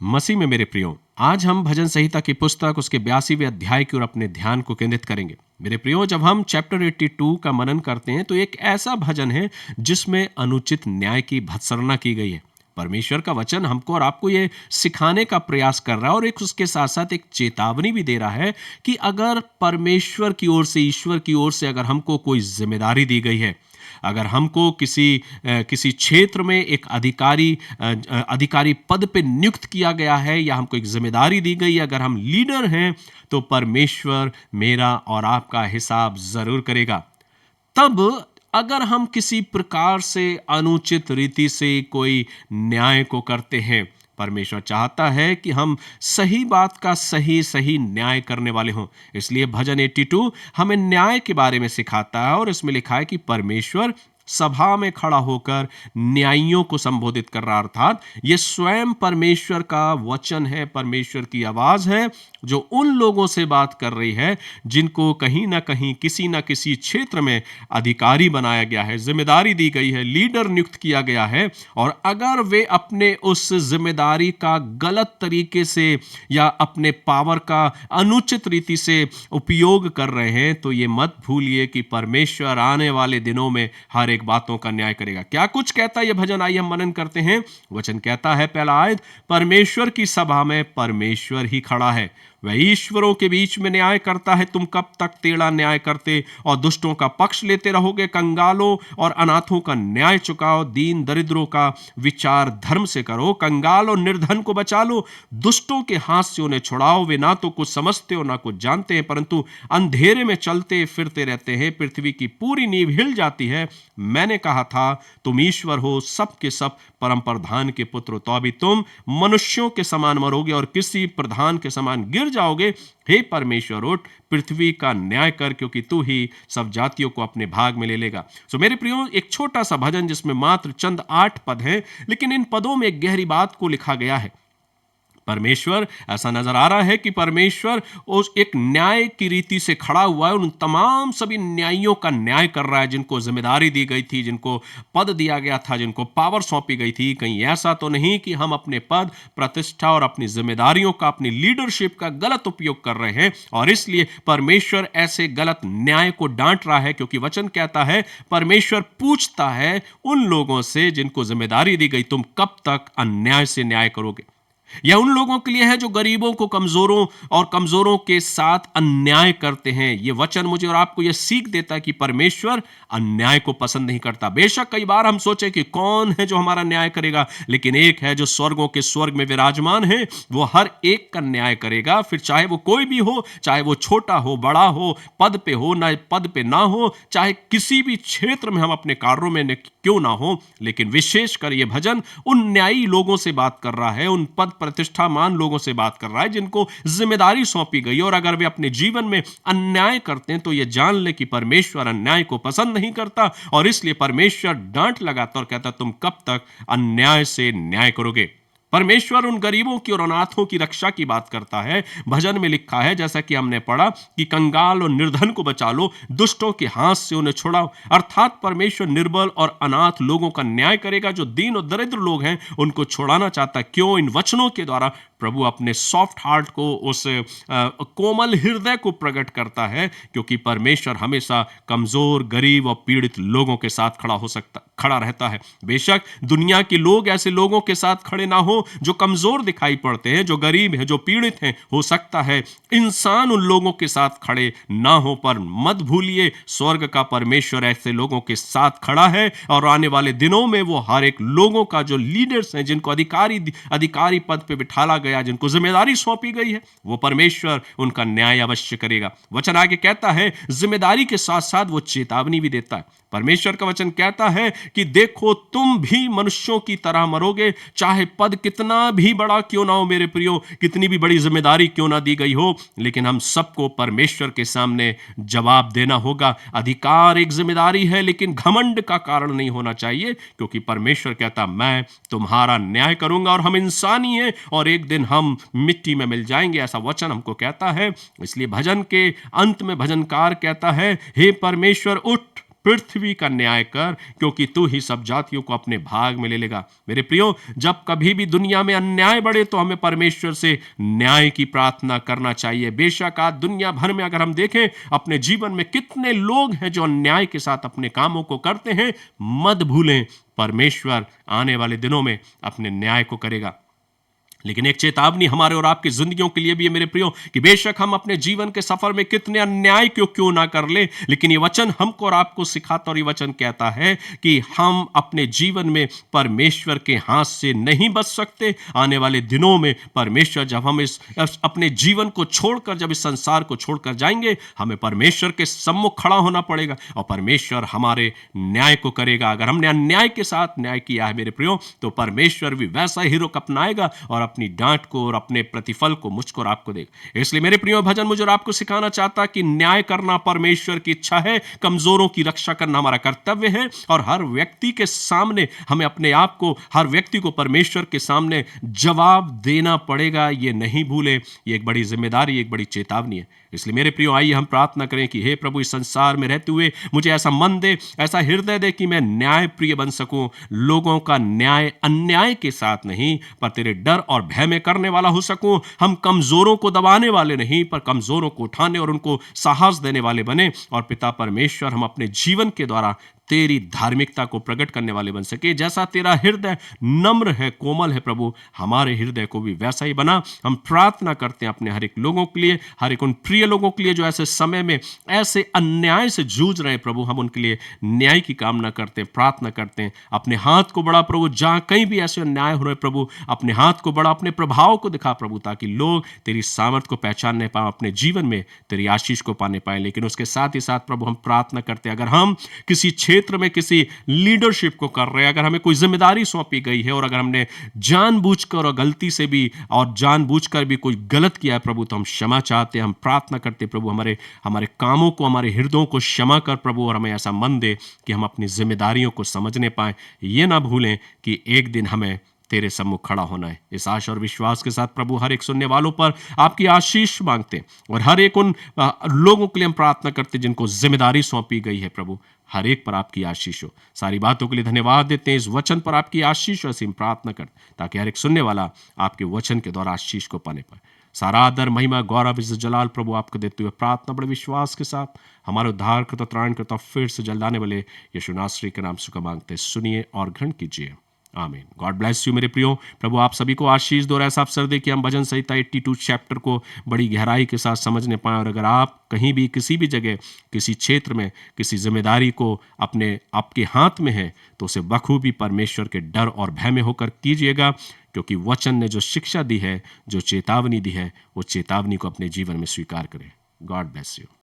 मसीह में मेरे प्रियो, आज हम भजन संहिता की पुस्तक उसके 82वें अध्याय की ओर अपने ध्यान को केंद्रित करेंगे। मेरे प्रियो, जब हम चैप्टर 82 का मनन करते हैं तो एक ऐसा भजन है जिसमें अनुचित न्याय की भत्सना की गई है। परमेश्वर का वचन हमको और आपको ये सिखाने का प्रयास कर रहा है और एक उसके साथ साथ एक चेतावनी भी दे रहा है कि अगर परमेश्वर की ओर से, ईश्वर की ओर से अगर हमको कोई जिम्मेदारी दी गई है, अगर हमको किसी क्षेत्र में एक अधिकारी पद पे नियुक्त किया गया है या हमको एक जिम्मेदारी दी गई है, अगर हम लीडर हैं, तो परमेश्वर मेरा और आपका हिसाब जरूर करेगा। तब अगर हम किसी प्रकार से अनुचित रीति से कोई न्याय को करते हैं, परमेश्वर चाहता है कि हम सही बात का सही सही न्याय करने वाले हों। इसलिए भजन 82 हमें न्याय के बारे में सिखाता है और इसमें लिखा है कि परमेश्वर सभा में खड़ा होकर न्यायियों को संबोधित कर रहा, अर्थात ये स्वयं परमेश्वर का वचन है, परमेश्वर की आवाज है जो उन लोगों से बात कर रही है जिनको कहीं ना कहीं किसी ना किसी क्षेत्र में अधिकारी बनाया गया है, जिम्मेदारी दी गई है, लीडर नियुक्त किया गया है। और अगर वे अपने उस जिम्मेदारी का गलत तरीके से या अपने पावर का अनुचित रीति से उपयोग कर रहे हैं, तो ये मत भूलिए कि परमेश्वर आने वाले दिनों में हर एक बातों का न्याय करेगा। क्या कुछ कहता है यह भजन, आइए हम मनन करते हैं। वचन कहता है, पहला आयत, परमेश्वर की सभा में परमेश्वर ही खड़ा है, वह ईश्वरों के बीच में न्याय करता है। तुम कब तक टेढ़ा न्याय करते और दुष्टों का पक्ष लेते रहोगे? कंगालों और अनाथों का न्याय चुकाओ, दीन दरिद्रों का विचार धर्म से करो। कंगाल और निर्धन को बचा लो, दुष्टों के हाथ से उन्हें छुड़ाओ। वे ना तो कुछ समझते हो ना कुछ जानते हैं, परंतु अंधेरे में चलते फिरते रहते हैं। पृथ्वी की पूरी नींव हिल जाती है। मैंने कहा था तुम ईश्वर हो, सब के सब परम प्रधान के पुत्र, तो अभी तुम मनुष्यों के समान मरोगे और किसी प्रधान के समान गिर जाओगे। हे परमेश्वर, उठ, पृथ्वी का न्याय कर, क्योंकि तू ही सब जातियों को अपने भाग में ले लेगा। सो मेरे प्रियो, एक छोटा सा भजन जिसमें मात्र चंद 8 पद हैं, लेकिन इन पदों में एक गहरी बात को लिखा गया है। परमेश्वर, ऐसा नजर आ रहा है कि परमेश्वर उस एक न्याय की रीति से खड़ा हुआ है, उन तमाम सभी न्यायियों का न्याय कर रहा है जिनको जिम्मेदारी दी गई थी, जिनको पद दिया गया था, जिनको पावर सौंपी गई थी। कहीं ऐसा तो नहीं कि हम अपने पद, प्रतिष्ठा और अपनी जिम्मेदारियों का, अपनी लीडरशिप का गलत उपयोग कर रहे हैं और इसलिए परमेश्वर ऐसे गलत न्याय को डांट रहा है, क्योंकि वचन कहता है परमेश्वर पूछता है उन लोगों से जिनको जिम्मेदारी दी गई, तुम कब तक अन्याय से न्याय करोगे? यह उन लोगों के लिए है जो गरीबों को, कमजोरों के साथ अन्याय करते हैं। यह वचन मुझे और आपको यह सीख देता है कि परमेश्वर अन्याय को पसंद नहीं करता। बेशक कई बार हम सोचे कि कौन है जो हमारा न्याय करेगा, लेकिन एक है जो स्वर्गों के स्वर्ग में विराजमान है, वो हर एक का न्याय करेगा। फिर चाहे वो कोई भी हो, चाहे वो छोटा हो, बड़ा हो, पद पे हो ना पद पे ना हो, चाहे किसी भी क्षेत्र में हम अपने कार्यों में क्यों ना हो, लेकिन विशेषकर यह भजन उन न्यायी लोगों से बात कर रहा है, उन पद प्रतिष्ठामान लोगों से बात कर रहा है जिनको जिम्मेदारी सौंपी गई, और अगर वे अपने जीवन में अन्याय करते हैं तो यह जान ले कि परमेश्वर अन्याय को पसंद नहीं करता और इसलिए परमेश्वर डांट लगाता और कहता तुम कब तक अन्याय से न्याय करोगे। परमेश्वर उन गरीबों की और अनाथों की रक्षा की बात करता है। भजन में लिखा है, जैसा कि हमने पढ़ा, कि कंगाल और निर्धन को बचा लो, दुष्टों के हाथ से उन्हें छुड़ाओ। अर्थात परमेश्वर निर्बल और अनाथ लोगों का न्याय करेगा। जो दीन और दरिद्र लोग हैं उनको छुड़ाना चाहता। क्यों? इन वचनों के द्वारा प्रभु अपने सॉफ्ट हार्ट को, उस कोमल हृदय को प्रकट करता है, क्योंकि परमेश्वर हमेशा कमजोर, गरीब और पीड़ित लोगों के साथ खड़ा रहता है। बेशक दुनिया के लोग ऐसे लोगों के साथ खड़े ना हो जो कमजोर दिखाई पड़ते हैं, जो गरीब हैं, जो पीड़ित हैं। हो सकता है इंसान उन लोगों के साथ खड़े ना हो, पर मत भूलिए स्वर्ग का परमेश्वर ऐसे लोगों के साथ खड़ा है और आने वाले दिनों में वो हर एक लोगों का, जो लीडर्स हैं, जिनको अधिकारी पद पे बिठाला गया, जिनको जिम्मेदारी सौंपी गई है, वो परमेश्वर उनका न्याय अवश्य करेगा। वचन आगे कहता है, जिम्मेदारी के साथ साथ वो चेतावनी भी देता है। परमेश्वर का वचन कहता है कि देखो तुम भी मनुष्यों की तरह मरोगे, चाहे पद कितना भी बड़ा क्यों ना हो मेरे प्रियो, कितनी भी बड़ी जिम्मेदारी क्यों ना दी गई हो, लेकिन हम सबको परमेश्वर के सामने जवाब देना होगा। अधिकार एक जिम्मेदारी है, लेकिन घमंड का कारण नहीं होना चाहिए, क्योंकि परमेश्वर कहता मैं तुम्हारा न्याय करूंगा और हम इंसानी हैं और एक दिन हम मिट्टी में मिल जाएंगे, ऐसा वचन हमको कहता है। इसलिए भजन के अंत में भजनकार कहता है, हे परमेश्वर उठ, पृथ्वी का न्याय कर, क्योंकि तू ही सब जातियों को अपने भाग में ले लेगा। मेरे प्रियो, जब कभी भी दुनिया में अन्याय बढ़े तो हमें परमेश्वर से न्याय की प्रार्थना करना चाहिए। बेशक आज दुनिया भर में अगर हम देखें अपने जीवन में कितने लोग हैं जो अन्याय के साथ अपने कामों को करते हैं, मत भूलें परमेश्वर आने वाले दिनों में अपने न्याय को करेगा। लेकिन एक चेतावनी हमारे और आपकी जिंदगियों के लिए भी है मेरे प्रियो, कि बेशक हम अपने जीवन के सफर में कितने अन्याय क्यों ना कर ले, लेकिन ये वचन हमको और आपको सिखाता, और ये वचन कहता है कि हम अपने जीवन में परमेश्वर के हाथ से नहीं बच सकते। आने वाले दिनों में परमेश्वर जब हम इस अपने जीवन को छोड़कर, जब इस संसार को छोड़कर जाएंगे, हमें परमेश्वर के सम्मुख खड़ा होना पड़ेगा और परमेश्वर हमारे न्याय को करेगा। अगर हमने अन्याय के साथ न्याय किया है मेरे प्रियो, तो परमेश्वर भी वैसा ही रुख अपनाएगा और अपनी डांट को और अपने प्रतिफल को मुझको और आपको देगा। इसलिए मेरे प्रियो, भजन मुझे और आपको सिखाना चाहता कि न्याय करना परमेश्वर की इच्छा है, कमजोरों की रक्षा करना हमारा कर्तव्य है, और हर व्यक्ति के सामने हमें अपने आप को, हर व्यक्ति को परमेश्वर के सामने जवाब देना पड़ेगा। ये नहीं भूले, ये एक बड़ी जिम्मेदारी, एक बड़ी चेतावनी है। इसलिए मेरे प्रियो, आइए हम प्रार्थना करें कि हे प्रभु, इस संसार में रहते हुए मुझे ऐसा मन दे, ऐसा हृदय दे कि मैं न्याय प्रिय बन सकूं, लोगों का न्याय अन्याय के साथ नहीं पर तेरे डर और भय में करने वाला हो सकूं। हम कमजोरों को दबाने वाले नहीं, पर कमजोरों को उठाने और उनको साहस देने वाले बने। और पिता परमेश्वर, हम अपने जीवन के द्वारा तेरी धार्मिकता को प्रकट करने वाले बन सके। जैसा तेरा हृदय नम्र है, कोमल है प्रभु, हमारे हृदय को भी वैसा ही बना। हम प्रार्थना करते हैं अपने हर एक लोगों के लिए, हर एक उन प्रिय लोगों के लिए जो ऐसे समय में ऐसे अन्याय से जूझ रहे हैं प्रभु, हम उनके लिए न्याय की कामना करते हैं, प्रार्थना करते हैं। अपने हाथ को बढ़ा प्रभु, जहां कहीं भी ऐसे अन्याय हो रहे प्रभु, अपने हाथ को बढ़ा, अपने प्रभाव को दिखा प्रभु, ताकि लोग तेरी सामर्थ को पहचानने पाए, अपने जीवन में तेरी आशीष को पाने पाए। लेकिन उसके साथ ही साथ प्रभु, हम प्रार्थना करते हैं, अगर हम किसी क्षेत्र में किसी लीडरशिप को कर रहे हैं, अगर हमें कोई जिम्मेदारी सौंपी गई है और अगर हमने जानबूझकर और गलती से भी और जानबूझकर भी कोई गलत किया है प्रभु, तो हम क्षमा चाहते हैं। हम प्रार्थना करते हैं प्रभु, हमारे कामों को, हमारे हृदयों को क्षमा कर प्रभु, और हमें ऐसा मन दे कि हम अपनी जिम्मेदारियों को समझने पाए। ये ना भूलें कि एक दिन हमें तेरे सम्मुख खड़ा होना है। इस आशा और विश्वास के साथ प्रभु, हर एक सुनने वालों पर आपकी आशीष मांगते, और हर एक उन लोगों के लिए हम प्रार्थना करते जिनको जिम्मेदारी सौंपी गई है प्रभु, हर एक पर आपकी आशीष हो। सारी बातों के लिए धन्यवाद देते हैं, इस वचन पर आपकी आशीष हो, ऐसी हम प्रार्थना करते, ताकि हर एक सुनने वाला आपके वचन के द्वारा आशीष को पाने पाए। सारा आदर, महिमा, गौरव, इज्जत, जलाल प्रभु आपको देते हुए प्रार्थना बड़े विश्वास के साथ हमारे उद्धार करता, त्राण करता, फिर से जलदाने वाले यीशु नासरी के नाम से मांगते, सुनिए और ग्रहण कीजिए। आमीन। गॉड ब्लेस यू मेरे प्रियो। प्रभु आप सभी को आशीष दो, ऐसा अवसर दे कि हम भजन संहिता 82 चैप्टर को बड़ी गहराई के साथ समझने पाएं। और अगर आप कहीं भी, किसी भी जगह, किसी क्षेत्र में किसी जिम्मेदारी को आपके हाथ में है, तो उसे बखूबी परमेश्वर के डर और भय में होकर कीजिएगा, क्योंकि वचन ने जो शिक्षा दी है, जो चेतावनी दी है, वो चेतावनी को अपने जीवन में स्वीकार करें। God bless you.